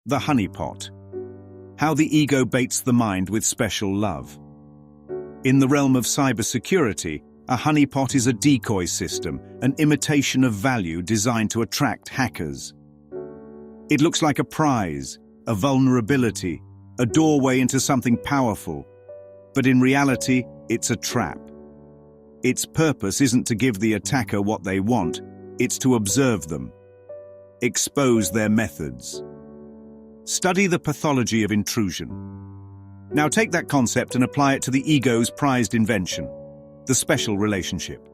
The honeypot. How the ego baits the mind with special love. In the realm of cybersecurity, a honeypot is a decoy system, an imitation of value designed to attract hackers. It looks like a prize, a vulnerability, a doorway into something powerful. But in reality, it's a trap. Its purpose isn't to give the attacker what they want, it's to observe them, expose their methods. Study the pathology of intrusion. Now take that concept and apply it to the ego's prized invention, the special relationship.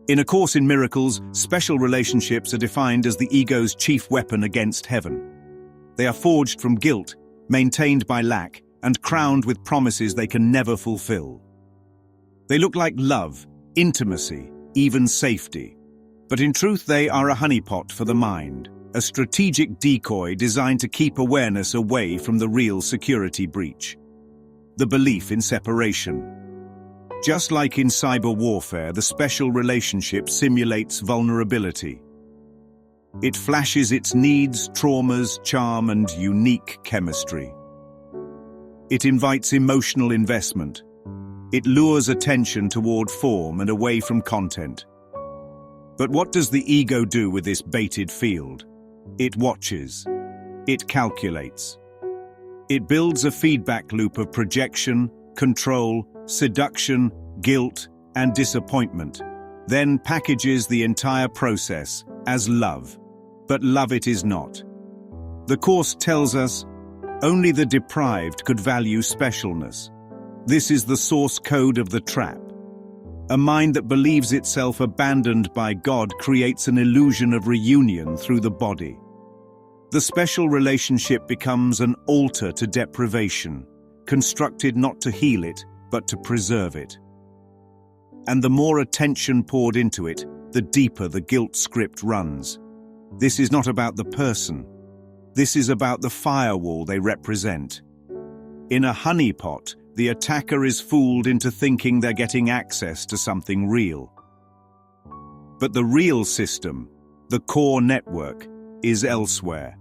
In A Course in Miracles, special relationships are defined as the ego's chief weapon against heaven. They are forged from guilt, maintained by lack, and crowned with promises they can never fulfill. They look like love, intimacy, even safety. But in truth, they are a honeypot for the mind, a strategic decoy designed to keep awareness away from the real security breach. The belief in separation. Just like in cyber warfare, the special relationship simulates vulnerability. It flashes its needs, traumas, charm, and unique chemistry. It invites emotional investment. It lures attention toward form and away from content. But what does the ego do with this baited field? It watches. It calculates. It builds a feedback loop of projection, control, seduction, guilt, and disappointment, then packages the entire process as love. But love it is not. The Course tells us, only the deprived could value specialness. This is the source code of the trap. A mind that believes itself abandoned by God creates an illusion of reunion through the body. The special relationship becomes an altar to deprivation, constructed not to heal it, but to preserve it. And the more attention poured into it, the deeper the guilt script runs. This is not about the person. This is about the firewall they represent. In a honeypot, the attacker is fooled into thinking they're getting access to something real. But the real system, the core network, is elsewhere.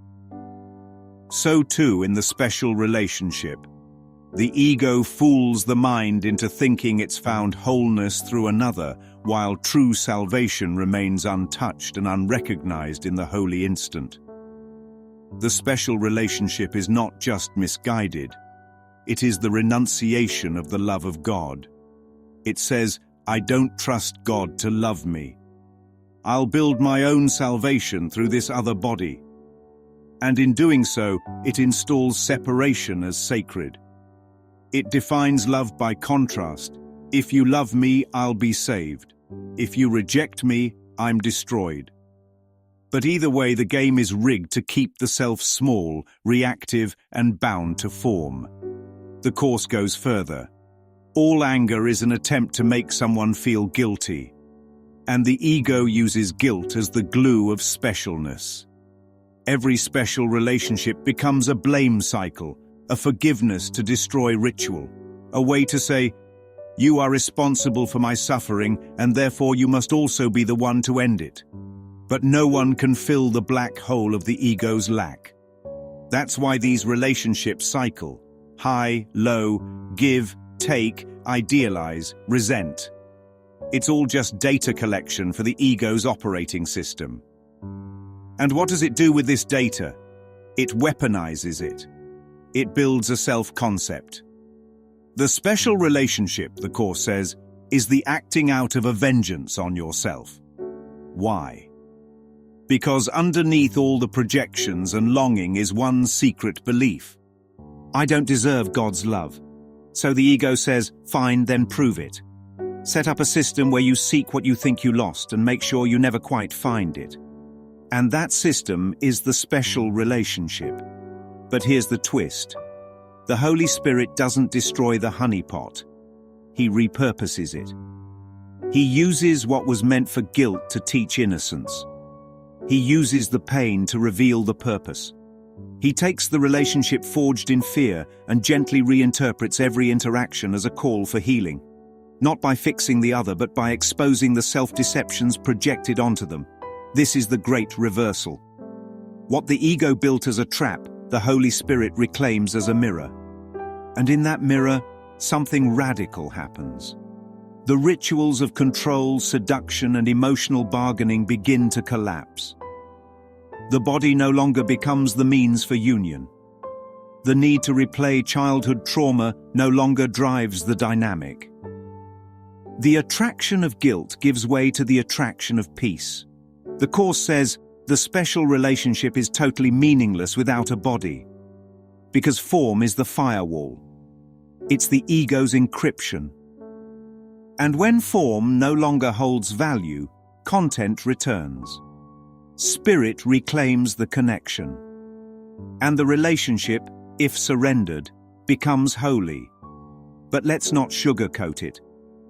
So too in the special relationship. The ego fools the mind into thinking it's found wholeness through another, while true salvation remains untouched and unrecognized in the holy instant. The special relationship is not just misguided. It is the renunciation of the love of God. It says, I don't trust God to love me. I'll build my own salvation through this other body. And in doing so, it installs separation as sacred. It defines love by contrast. If you love me, I'll be saved. If you reject me, I'm destroyed. But either way, the game is rigged to keep the self small, reactive, and bound to form. The Course goes further. All anger is an attempt to make someone feel guilty. And the ego uses guilt as the glue of specialness. Every special relationship becomes a blame cycle, a forgiveness to destroy ritual, a way to say, you are responsible for my suffering and therefore you must also be the one to end it. But no one can fill the black hole of the ego's lack. That's why these relationships cycle. High, low, give, take, idealize, resent. It's all just data collection for the ego's operating system. And what does it do with this data? It weaponizes it. It builds a self-concept. The special relationship, the Course says, is the acting out of a vengeance on yourself. Why? Because underneath all the projections and longing is one secret belief. I don't deserve God's love. So the ego says, fine, then prove it. Set up a system where you seek what you think you lost and make sure you never quite find it. And that system is the special relationship. But here's the twist. The Holy Spirit doesn't destroy the honeypot. He repurposes it. He uses what was meant for guilt to teach innocence. He uses the pain to reveal the purpose. He takes the relationship forged in fear and gently reinterprets every interaction as a call for healing. Not by fixing the other, but by exposing the self-deceptions projected onto them. This is the great reversal. What the ego built as a trap the Holy Spirit reclaims as a mirror. And in that mirror, something radical happens. The rituals of control, seduction, and emotional bargaining begin to collapse. The body no longer becomes the means for union. The need to replay childhood trauma no longer drives the dynamic. The attraction of guilt gives way to the attraction of peace. The Course says the special relationship is totally meaningless without a body, because form is the firewall. It's the ego's encryption. And when form no longer holds value, content returns. Spirit reclaims the connection. And the relationship, if surrendered, becomes holy. But let's not sugarcoat it.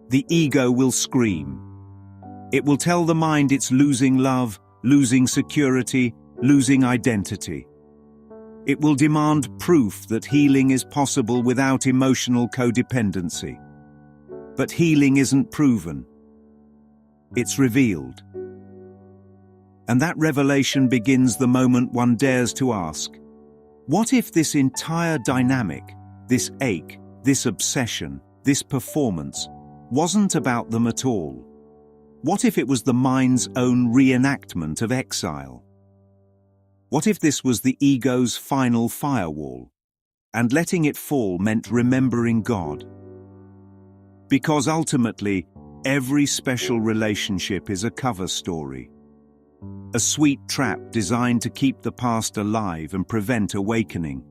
The ego will scream. It will tell the mind it's losing love, losing security, losing identity. It will demand proof that healing is possible without emotional codependency. But healing isn't proven. It's revealed. And that revelation begins the moment one dares to ask, what if this entire dynamic, this ache, this obsession, this performance, wasn't about them at all? What if it was the mind's own reenactment of exile? What if this was the ego's final firewall, and letting it fall meant remembering God? Because ultimately, every special relationship is a cover story. A sweet trap designed to keep the past alive and prevent awakening.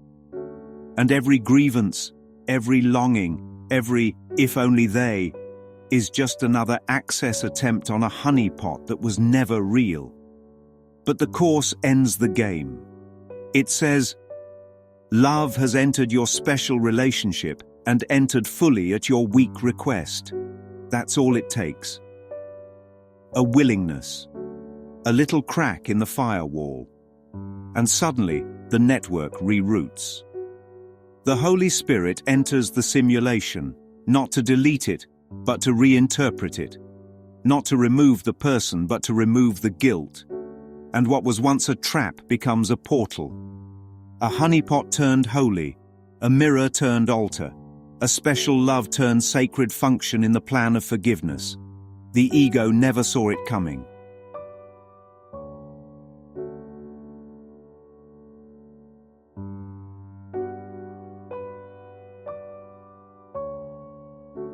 And every grievance, every longing, every if only they, is just another access attempt on a honeypot that was never real. But the Course ends the game. It says, love has entered your special relationship and entered fully at your weak request. That's all it takes. A willingness. A little crack in the firewall. And suddenly, the network reroutes. The Holy Spirit enters the simulation, not to delete it, but to reinterpret it. Not to remove the person, but to remove the guilt. And what was once a trap becomes a portal. A honeypot turned holy, a mirror turned altar, a special love turned sacred function in the plan of forgiveness. The ego never saw it coming.